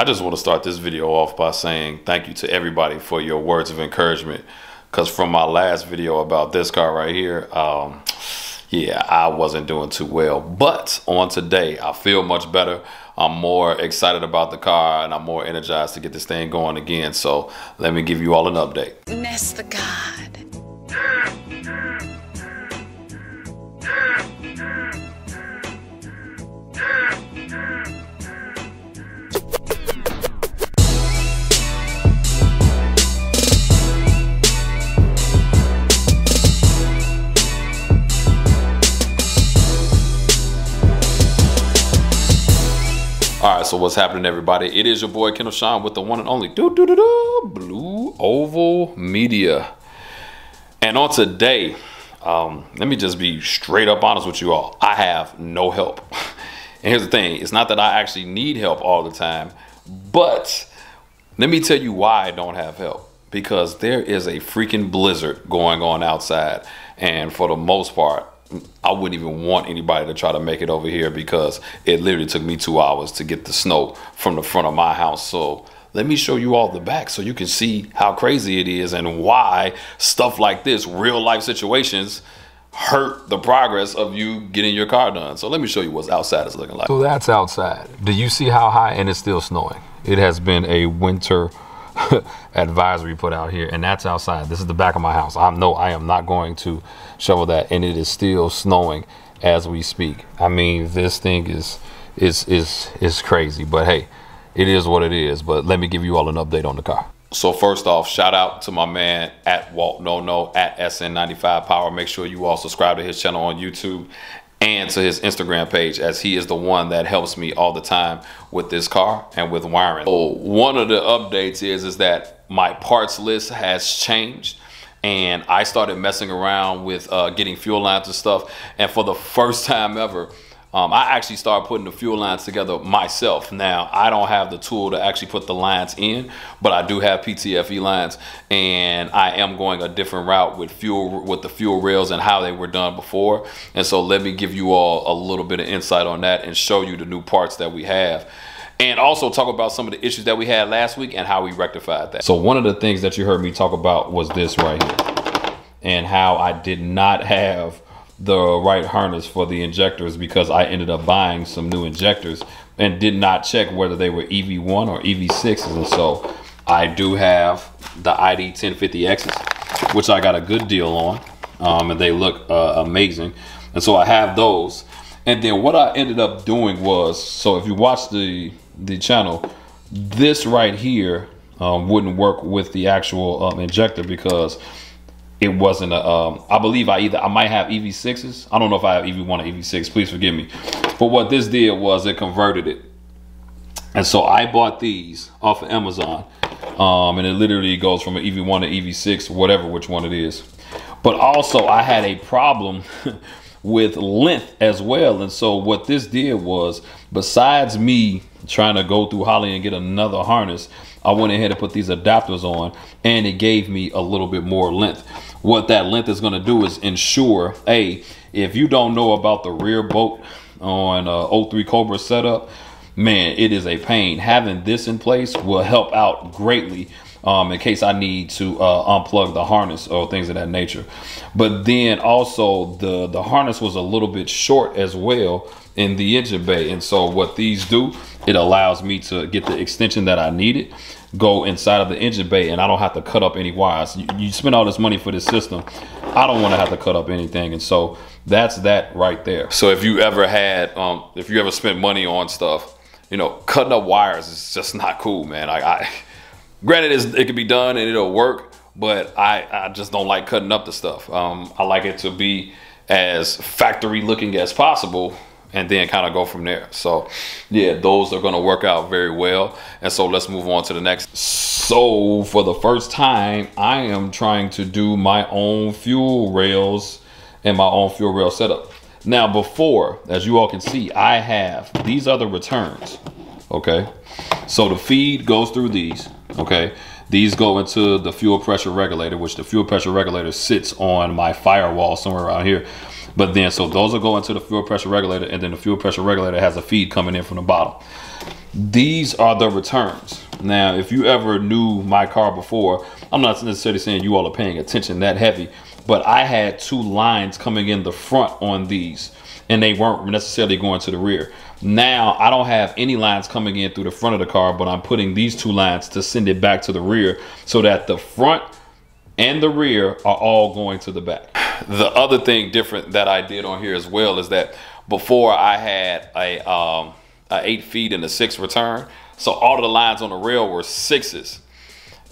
I just want to start this video off by saying thank you to everybody for your words of encouragement. Because from my last video about this car right here, yeah, I wasn't doing too well. But on today, I feel much better. I'm more excited about the car and I'm more energized to get this thing going again. So let me give you all an update. Ness the God. All right, so what's happening, everybody? It is your boy Kendall Sean with the one and only Blue Oval Media. And on today, let me just be straight up honest with you all. I have no help. And here's the thing. It's not that I actually need help all the time, but let me tell you why I don't have help. Because there is a freaking blizzard going on outside. And for the most part, I wouldn't even want anybody to try to make it over here because it literally took me 2 hours to get the snow from the front of my house. So let me show you all the back so you can see how crazy it is and why stuff like this, real life situations, hurt the progress of you getting your car done. So let me show you what outside is looking like. So that's outside. Do you see how high? And it's still snowing. It has been a winter advisory put out here, and that's outside. This is the back of my house. I know I am not going to shovel that, and it is still snowing as we speak. I mean, this thing is crazy, but hey, it is what it is. But let me give you all an update on the car. So first off, shout out to my man at Walt No at SN95 Power. Make sure you all subscribe to his channel on YouTube and to his Instagram page, as he is the one that helps me all the time with this car and with wiring. So one of the updates is that my parts list has changed, and I started messing around with getting fuel lines and stuff. And for the first time ever, I actually started putting the fuel lines together myself. Now, I don't have the tool to actually put the lines in, but I do have PTFE lines, and I am going a different route with the fuel rails and how they were done before. And so let me give you all a little bit of insight on that and show you the new parts that we have. And also talk about some of the issues that we had last week and how we rectified that. So one of the things that you heard me talk about was this right here, and how I did not have the right harness for the injectors because I ended up buying some new injectors and did not check whether they were EV1 or EV6s. And so I do have the ID 1050Xs, which I got a good deal on, and they look amazing. And so I have those. And then what I ended up doing was, so if you watch the channel, this right here wouldn't work with the actual injector because it wasn't a, I believe I might have EV6s. I don't know if I have EV1 or EV6, please forgive me. But what this did was it converted it. And so I bought these off of Amazon. And it literally goes from an EV1 to EV6, whatever, which one it is. But also I had a problem with length as well. And so what this did was, besides me trying to go through Holly and get another harness, I went ahead and put these adapters on, and it gave me a little bit more length. What that length is going to do is ensure, if you don't know about the rear bolt on 03 Cobra setup, man, it is a pain. Having this in place will help out greatly in case I need to unplug the harness or things of that nature. But then also the harness was a little bit short as well in the engine bay. And so what these do, it allows me to get the extension that I needed, go inside of the engine bay, and I don't have to cut up any wires. You spend all this money for this system, I don't want to have to cut up anything. And so that's that right there. So if you ever had, if you ever spent money on stuff, you know, cutting up wires is just not cool, man. Granted, it can be done and it'll work, but I just don't like cutting up the stuff. I like it to be as factory looking as possible, and then kind of go from there. So yeah, those are going to work out very well. And so let's move on to the next. So for the first time, I am trying to do my own fuel rails and my own fuel rail setup. Now before, as you all can see, I have, these are the returns. okay? So the feed goes through these, okay? These go into the fuel pressure regulator, which the fuel pressure regulator sits on my firewall somewhere around here. But then, so those will go into the fuel pressure regulator, and then the fuel pressure regulator has a feed coming in from the bottom. These are the returns. Now, if you ever knew my car before, I'm not necessarily saying you all are paying attention that heavy, but I had 2 lines coming in the front on these, and they weren't necessarily going to the rear. Now, I don't have any lines coming in through the front of the car, but I'm putting these 2 lines to send it back to the rear so that the front and the rear are all going to the back. The other thing different that I did on here as well is that before I had a 8 feed and a 6 return. So all of the lines on the rail were 6s.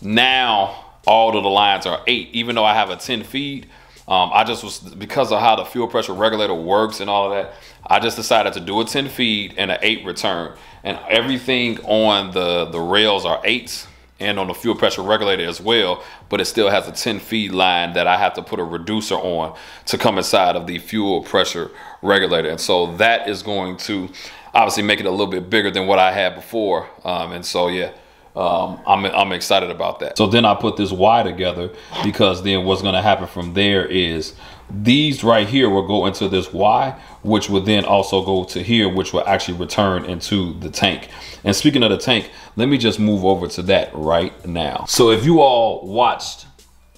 Now all of the lines are 8, even though I have a 10 feed. I just was, because of how the fuel pressure regulator works and all of that, I just decided to do a 10 feed and an 8 return. And everything on the rails are 8s, and on the fuel pressure regulator as well, but it still has a 10 feed line that I have to put a reducer on to come inside of the fuel pressure regulator. And so that is going to obviously make it a little bit bigger than what I had before. And so, yeah, I'm excited about that. So then I put this Y together, because then what's gonna happen from there is these right here will go into this Y, which will then also go to here, which will actually return into the tank. And speaking of the tank, let me just move over to that right now. So if you all watched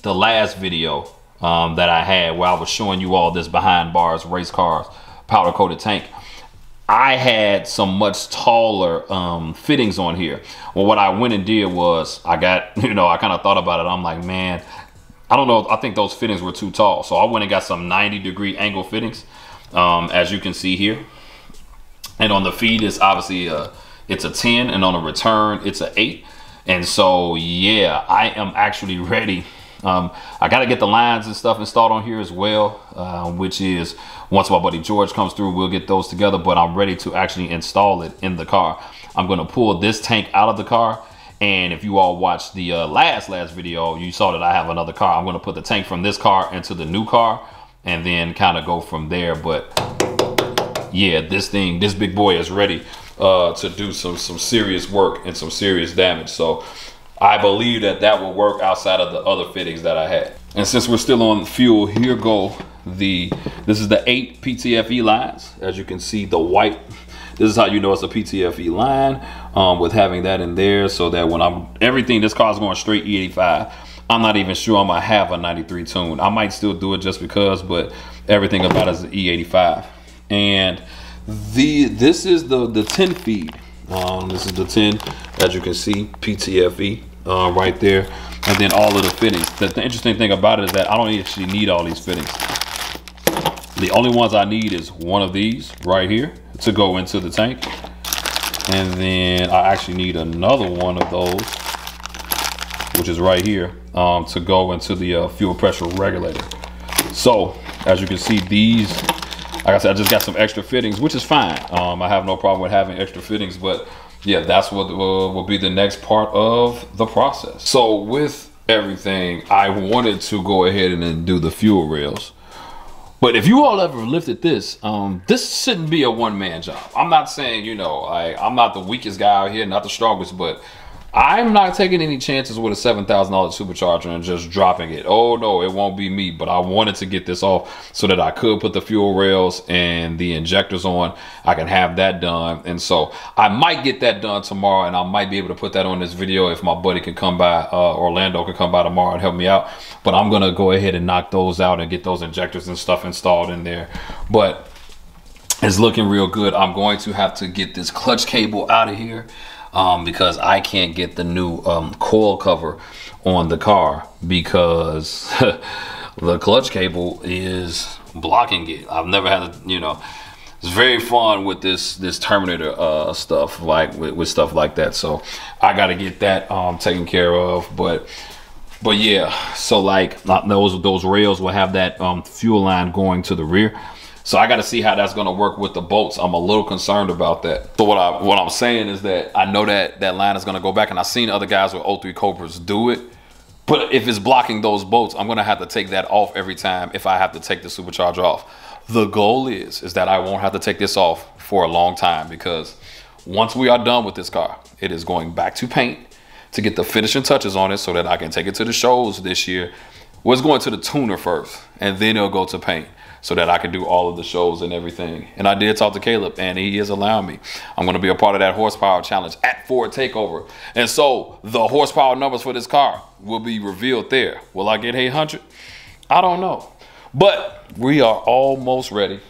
the last video that I had where I was showing you all this behind bars race cars powder coated tank, I had some much taller fittings on here. Well, what I went and did was I got, I kind of thought about it. I'm like, man, I don't know. I think those fittings were too tall. So I went and got some 90-degree angle fittings, as you can see here. And on the feed, it's obviously it's a 10, and on the return, it's an 8. And so, yeah, I am actually ready. I got to get the lines and stuff installed on here as well, which is, once my buddy George comes through, we'll get those together. But I'm ready to actually install it in the car. I'm going to pull this tank out of the car. And if you all watched the last video, you saw that I have another car. I'm going to put the tank from this car into the new car and then kind of go from there. But yeah, this big boy is ready to do some serious work and some serious damage. So I believe that will work outside of the other fittings that I had. And since we're still on fuel, here go this is the 8 PTFE lines. As you can see, the white, this is how you know it's a PTFE line, with having that in there, so that when this car's going straight E85, I'm not even sure I'm gonna have a 93 tune. I might still do it just because, but everything about it is E85. And this is the 10 feed. This is the 10, as you can see, PTFE right there. And then all of the fittings. The interesting thing about it is that I don't actually need all these fittings. The only ones I need is one of these right here to go into the tank. And then I actually need another one of those, which is right here, to go into the fuel pressure regulator. So as you can see, these, like I said, I just got some extra fittings, which is fine. I have no problem with having extra fittings, but yeah, that's what will be the next part of the process. So with everything, I wanted to go ahead and then do the fuel rails. But if you all ever lifted this, this shouldn't be a one-man job. I'm not saying, I'm not the weakest guy out here, not the strongest, but I'm not taking any chances with a $7,000 supercharger and just dropping it. Oh no, it won't be me. But I wanted to get this off so that I could put the fuel rails and the injectors on. I can have that done. And so I might get that done tomorrow, and I might be able to put that on this video if my buddy can come by, Orlando can come by tomorrow and help me out. But I'm gonna go ahead and knock those out and get those injectors and stuff installed in there. But it's looking real good. I'm going to have to get this clutch cable out of here, because I can't get the new coil cover on the car because the clutch cable is blocking it. I've never had it's very fun with this Terminator stuff, like with stuff like that. So I got to get that taken care of. But yeah, so like those rails will have that fuel line going to the rear. So I got to see how that's going to work with the bolts. I'm a little concerned about that. So what I'm saying is that I know that line is going to go back, and I've seen other guys with 03 Cobras do it. But if it's blocking those bolts, I'm going to have to take that off every time if I have to take the supercharger off. The goal is that I won't have to take this off for a long time, because once we are done with this car, it is going back to paint to get the finishing touches on it so that I can take it to the shows this year. Well, it's going to the tuner first, and then it'll go to paint so that I can do all of the shows and everything. And I did talk to Caleb, and he is allowing me. I'm going to be a part of that horsepower challenge at Ford Takeover. And so the horsepower numbers for this car will be revealed there. Will I get 800? I don't know. But we are almost ready.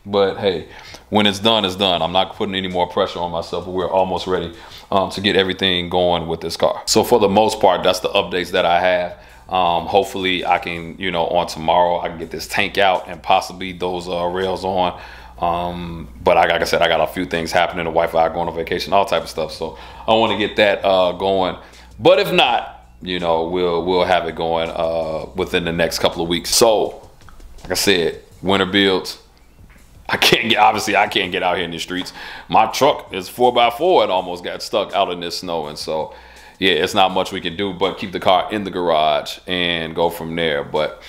But hey, when it's done, it's done. I'm not putting any more pressure on myself, but we're almost ready to get everything going with this car. So for the most part, that's the updates that I have. Hopefully I can, you know, on tomorrow, I can get this tank out and possibly those rails on. But like I said, I got a few things happening, the wife and I going on vacation, all type of stuff. So I want to get that going. But if not, you know, we'll have it going within the next couple of weeks. So like I said, winter builds. I can't get out here in the streets. My truck is 4x4 and almost got stuck out in this snow. And so, yeah, it's not much we can do but keep the car in the garage and go from there. But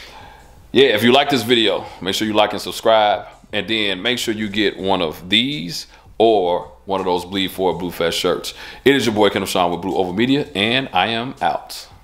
yeah, if you like this video, make sure you like and subscribe. And then make sure you get one of these or one of those Bleed For Blue Fest shirts. It is your boy Kendall Sean with Blue Oval Media, and I am out.